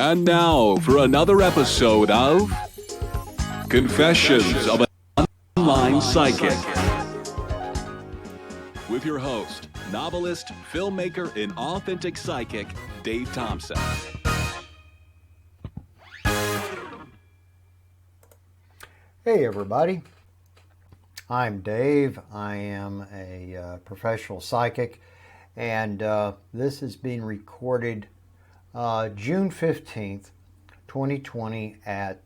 And now for another episode of Confessions of an Online Psychic. With your host, novelist, filmmaker, and authentic psychic, Dave Thompson. Hey everybody, I'm Dave. I am a professional psychic, and this is being recorded June 15th, 2020 at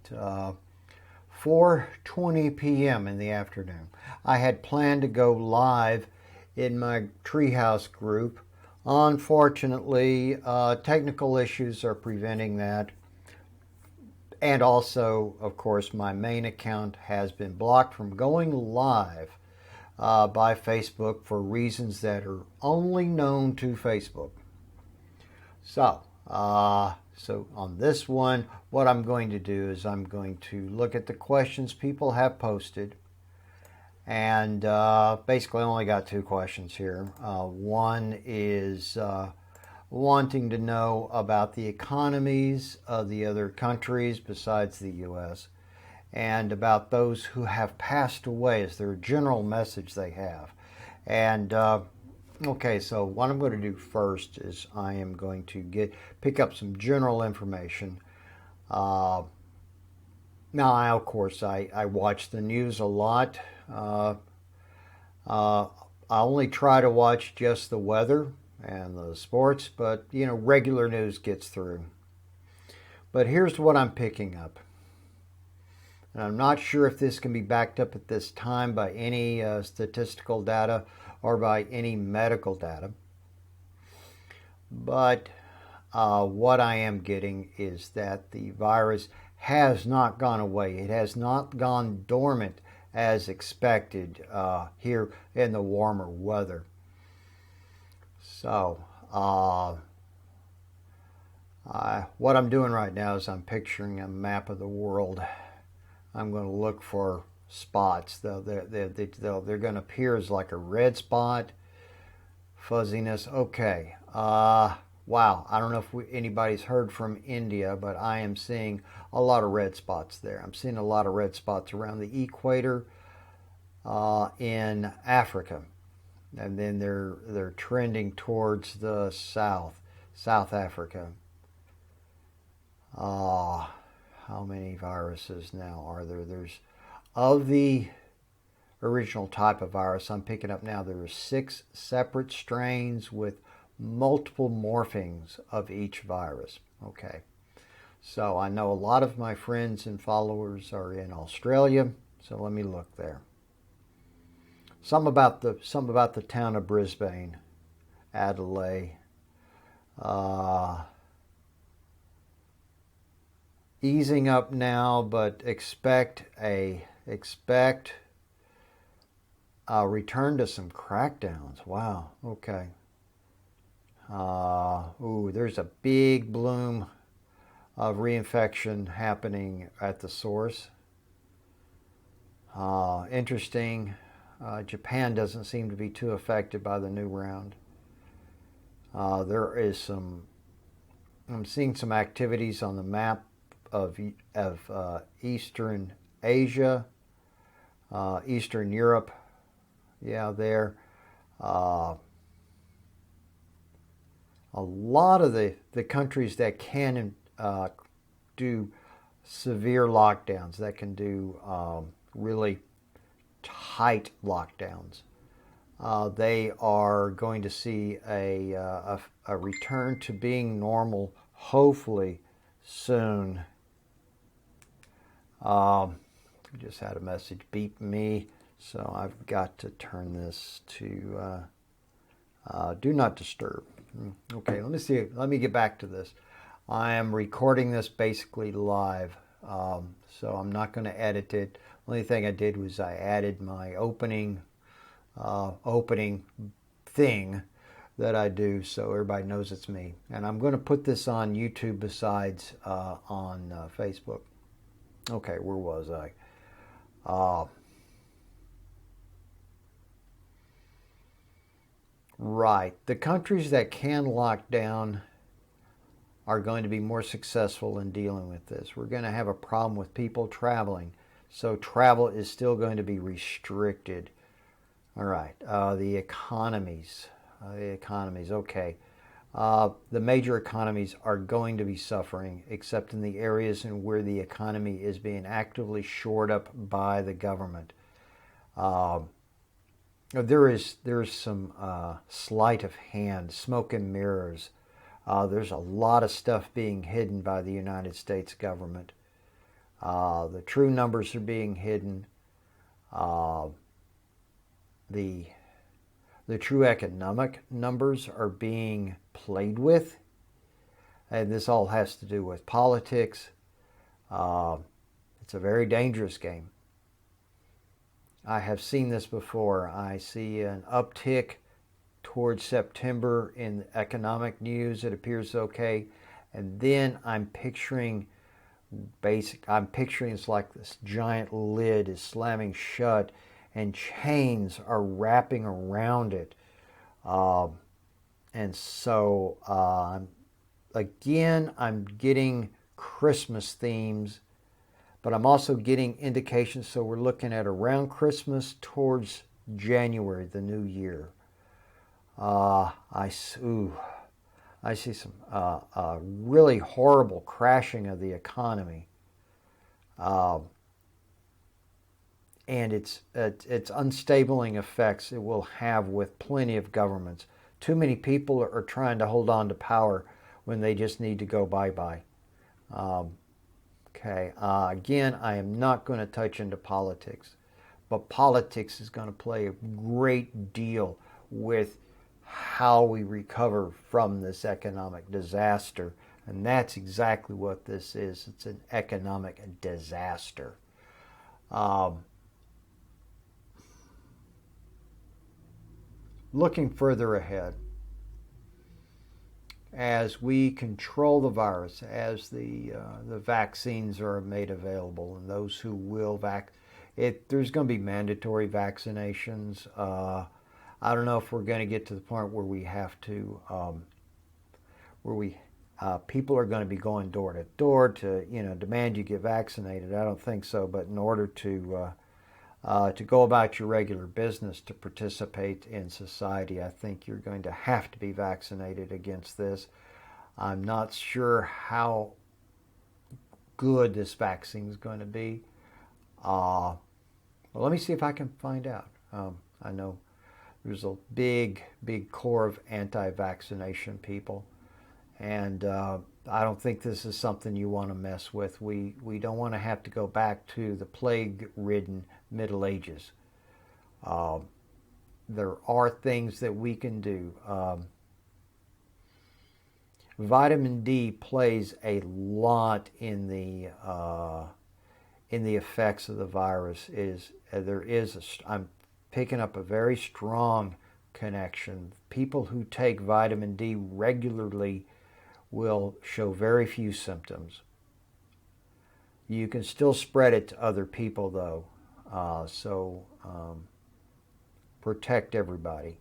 4:20 p.m. in the afternoon. I had planned to go live in my Treehouse group. Unfortunately, technical issues are preventing that. And also, of course, my main account has been blocked from going live by Facebook for reasons that are only known to Facebook. So on this one, what I'm going to do is I'm going to look at the questions people have posted. And basically I only got two questions here. One is wanting to know about the economies of the other countries besides the U.S. and about those who have passed away, is their general message they have. And okay, so what I'm going to do first is I am going to pick up some general information. Now, of course, I watch the news a lot. I only try to watch just the weather and the sports, but regular news gets through. But here's what I'm picking up. And I'm not sure if this can be backed up at this time by any statistical data or by any medical data. But what I am getting is that the virus has not gone away. It has not gone dormant as expected here in the warmer weather. So, what I'm doing right now is I'm picturing a map of the world. I'm going to look for spots. They're going to appear as like a red spot, fuzziness. Okay. Wow. I don't know if anybody's heard from India, but I am seeing a lot of red spots there. I'm seeing a lot of red spots around the equator in Africa. And then they're trending towards the South Africa. How many viruses now are there? There's, of the original type of virus I'm picking up now, there are 6 separate strains with multiple morphings of each virus. Okay. So I know a lot of my friends and followers are in Australia, so let me look there. Some about the town of Brisbane, Adelaide. Easing up now, but expect a return to some crackdowns. Wow. Okay. There's a big bloom of reinfection happening at the source. Interesting. Japan doesn't seem to be too affected by the new round. There is I'm seeing some activities on the map of Eastern Asia, Eastern Europe. Yeah, there. A lot of the countries that can do severe lockdowns, that can do really tight lockdowns, they are going to see a return to being normal, hopefully soon. I just had a message beep me, so I've got to turn this to do not disturb. Okay, let me see. Let me get back to this. I am recording this basically live, so I'm not going to edit it. Only thing I did was I added my opening thing that I do, so everybody knows it's me. And I'm going to put this on YouTube besides on Facebook. Okay, where was I? Right. The countries that can lock down are going to be more successful in dealing with this. We're going to have a problem with people traveling, so travel is still going to be restricted. All right, the economies. Okay. The major economies are going to be suffering, except in the areas in where the economy is being actively shored up by the government. There is some sleight of hand, smoke and mirrors. There's a lot of stuff being hidden by the United States government. The true numbers are being hidden. The true economic numbers are being played with. And this all has to do with politics. It's a very dangerous game. I have seen this before. I see an uptick towards September in economic news. It appears okay. And then I'm picturing it's like this giant lid is slamming shut and chains are wrapping around it. And so, again, I'm getting Christmas themes, but I'm also getting indications. So we're looking at around Christmas towards January, the new year. I see some really horrible crashing of the economy. And its unstabling effects it will have with plenty of governments. Too many people are trying to hold on to power when they just need to go bye-bye. Again, I am not going to touch into politics, but politics is going to play a great deal with how we recover from this economic disaster. And that's exactly what this is. It's an economic disaster. Looking further ahead, as we control the virus, as the vaccines are made available, and those who will there's going to be mandatory vaccinations. I don't know if we're going to get to the point where we have to, people are going to be going door to door to, demand you get vaccinated. I don't think so, but in order to go about your regular business, to participate in society, I think you're going to have to be vaccinated against this. I'm not sure how good this vaccine is going to be. Well, let me see if I can find out. I know there's a big core of anti-vaccination people, and I don't think this is something you want to mess with. We don't want to have to go back to the plague-ridden Middle Ages. There are things that we can do. Vitamin D plays a lot in the effects of the virus. I'm picking up a very strong connection. People who take vitamin D regularly will show very few symptoms. You can still spread it to other people, though. So protect everybody.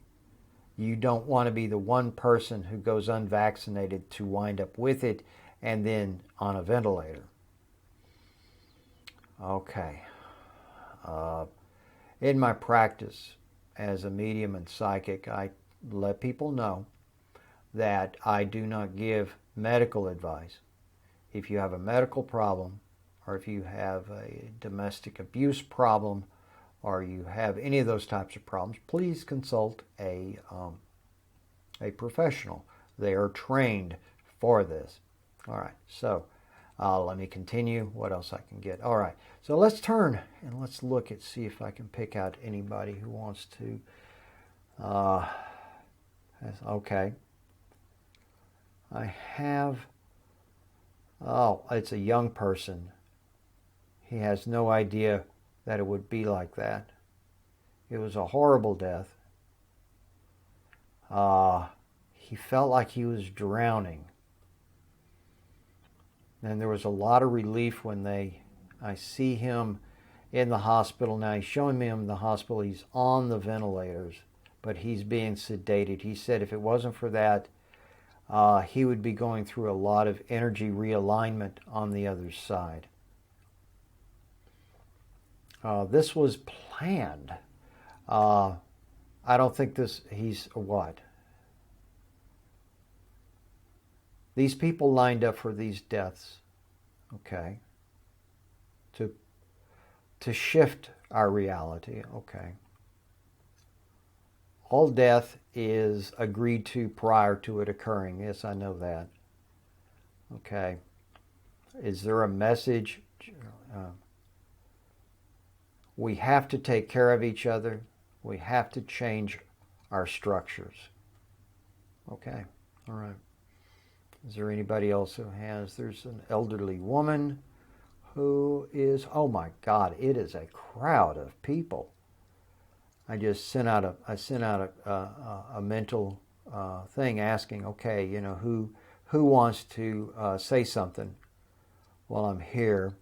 You don't want to be the one person who goes unvaccinated to wind up with it and then on a ventilator. Okay. In my practice as a medium and psychic, I let people know that I do not give medical advice. If you have a medical problem, or if you have a domestic abuse problem, or you have any of those types of problems, please consult a professional. They are trained for this. All right, so let me continue. What else I can get? All right, so let's turn and let's look at, see if I can pick out anybody who wants to. Okay. I have, it's a young person. He has no idea that it would be like that. It was a horrible death. He felt like he was drowning. And there was a lot of relief when I see him in the hospital. Now he's showing me him in the hospital. He's on the ventilators, but he's being sedated. He said if it wasn't for that, he would be going through a lot of energy realignment on the other side. This was planned. I don't think he's what? These people lined up for these deaths, okay, to shift our reality, okay. All death is agreed to prior to it occurring. Yes, I know that. Okay. Is there a message? We have to take care of each other. We have to change our structures. Okay. All right. Is there anybody else who has? There's an elderly woman who is, oh my God, it is a crowd of people. I just sent out a mental thing asking, okay, you know, who wants to say something while I'm here?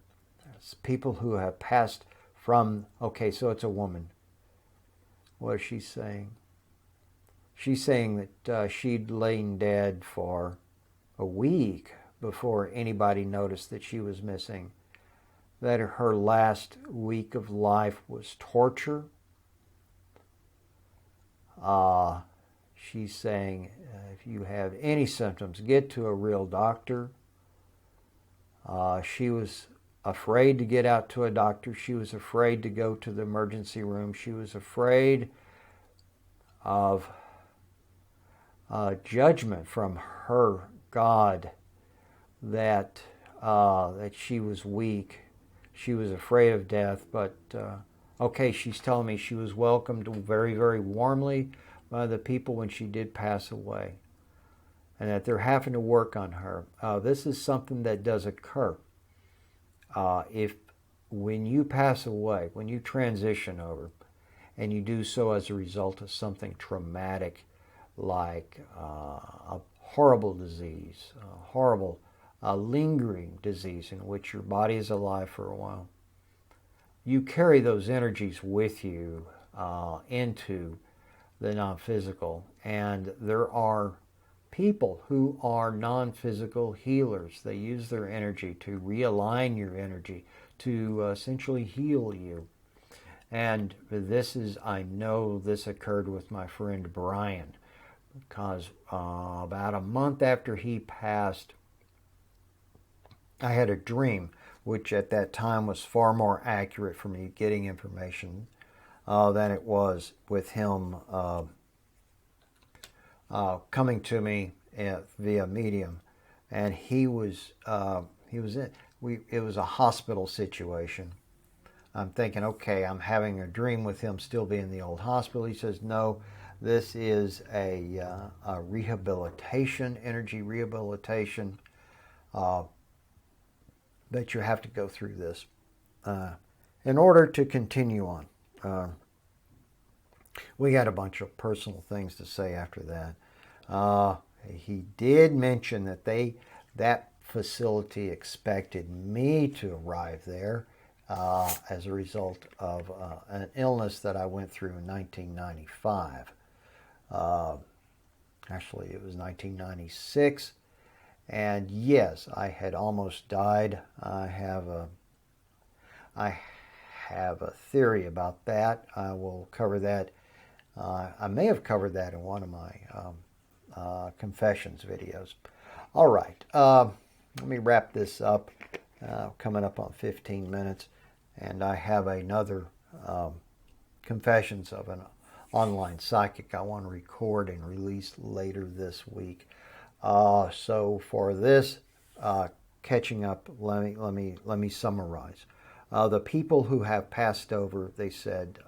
It's people who have passed from, okay, so it's a woman. What is she saying? She's saying that she'd lain dead for a week before anybody noticed that she was missing, that her last week of life was torture. She's saying, if you have any symptoms, get to a real doctor. She was afraid to get out to a doctor. She was afraid to go to the emergency room. She was afraid of judgment from her God that she was weak. She was afraid of death, but okay, she's telling me she was welcomed very, very warmly by the people when she did pass away, and that they're having to work on her. This is something that does occur. If when you pass away, when you transition over, and you do so as a result of something traumatic, like a horrible disease, a horrible lingering disease in which your body is alive for a while, you carry those energies with you into the non-physical. And there are people who are non-physical healers. They use their energy to realign your energy, to essentially heal you. And this is, I know this occurred with my friend Brian, because about a month after he passed, I had a dream, which at that time was far more accurate for me getting information than it was with him coming to me via medium. And it was a hospital situation. I'm thinking, okay, I'm having a dream with him still being in the old hospital. He says, no, this is a rehabilitation, energy rehabilitation, that you have to go through this in order to continue on. We had a bunch of personal things to say after that. He did mention that that facility expected me to arrive there as a result of an illness that I went through in 1995. Actually, it was 1996. And yes, I had almost died. I have a theory about that. I will cover that. I may have covered that in one of my confessions videos. All right, let me wrap this up. Coming up on 15 minutes, and I have another confessions of an online psychic I want to record and release later this week. So for this catching up, let me summarize. The people who have passed over, they said,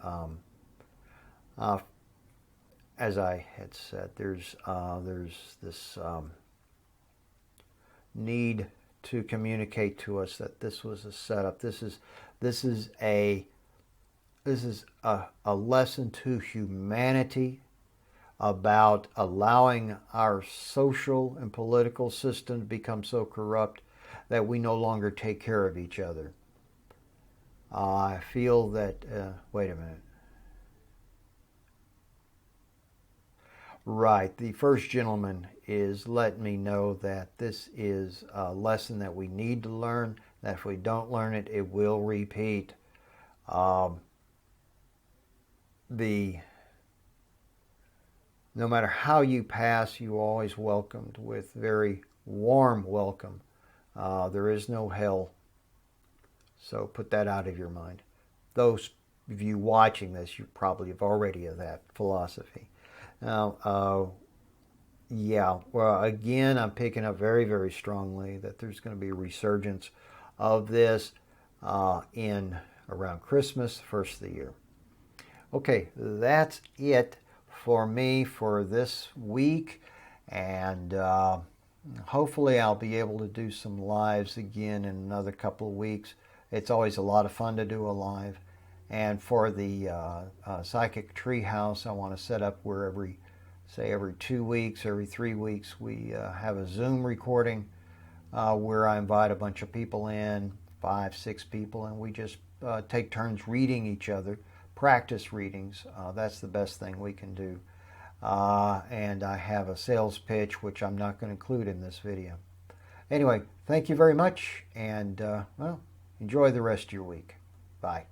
as I had said, there's this need to communicate to us that this was a setup. This is a lesson to humanity about allowing our social and political system to become so corrupt that we no longer take care of each other. I feel that, wait a minute. Right. The first gentleman is letting me know that this is a lesson that we need to learn, that if we don't learn it, it will repeat. Um, the No matter how you pass, you are always welcomed with very warm welcome. There is no hell. So put that out of your mind. Those of you watching this, you probably have already of that philosophy. Now, yeah, well, again, I'm picking up very, very strongly that there's going to be a resurgence of this in around Christmas, the first of the year. Okay, that's it for me for this week, and hopefully I'll be able to do some lives again in another couple of weeks. It's always a lot of fun to do a live. And for the Psychic Treehouse, I want to set up where every 2 weeks, every 3 weeks, we have a Zoom recording where I invite a bunch of people in, 5, 6 people, and we just take turns reading each other, practice readings. That's the best thing we can do. And I have a sales pitch, which I'm not going to include in this video. Anyway, thank you very much, and well, enjoy the rest of your week. Bye.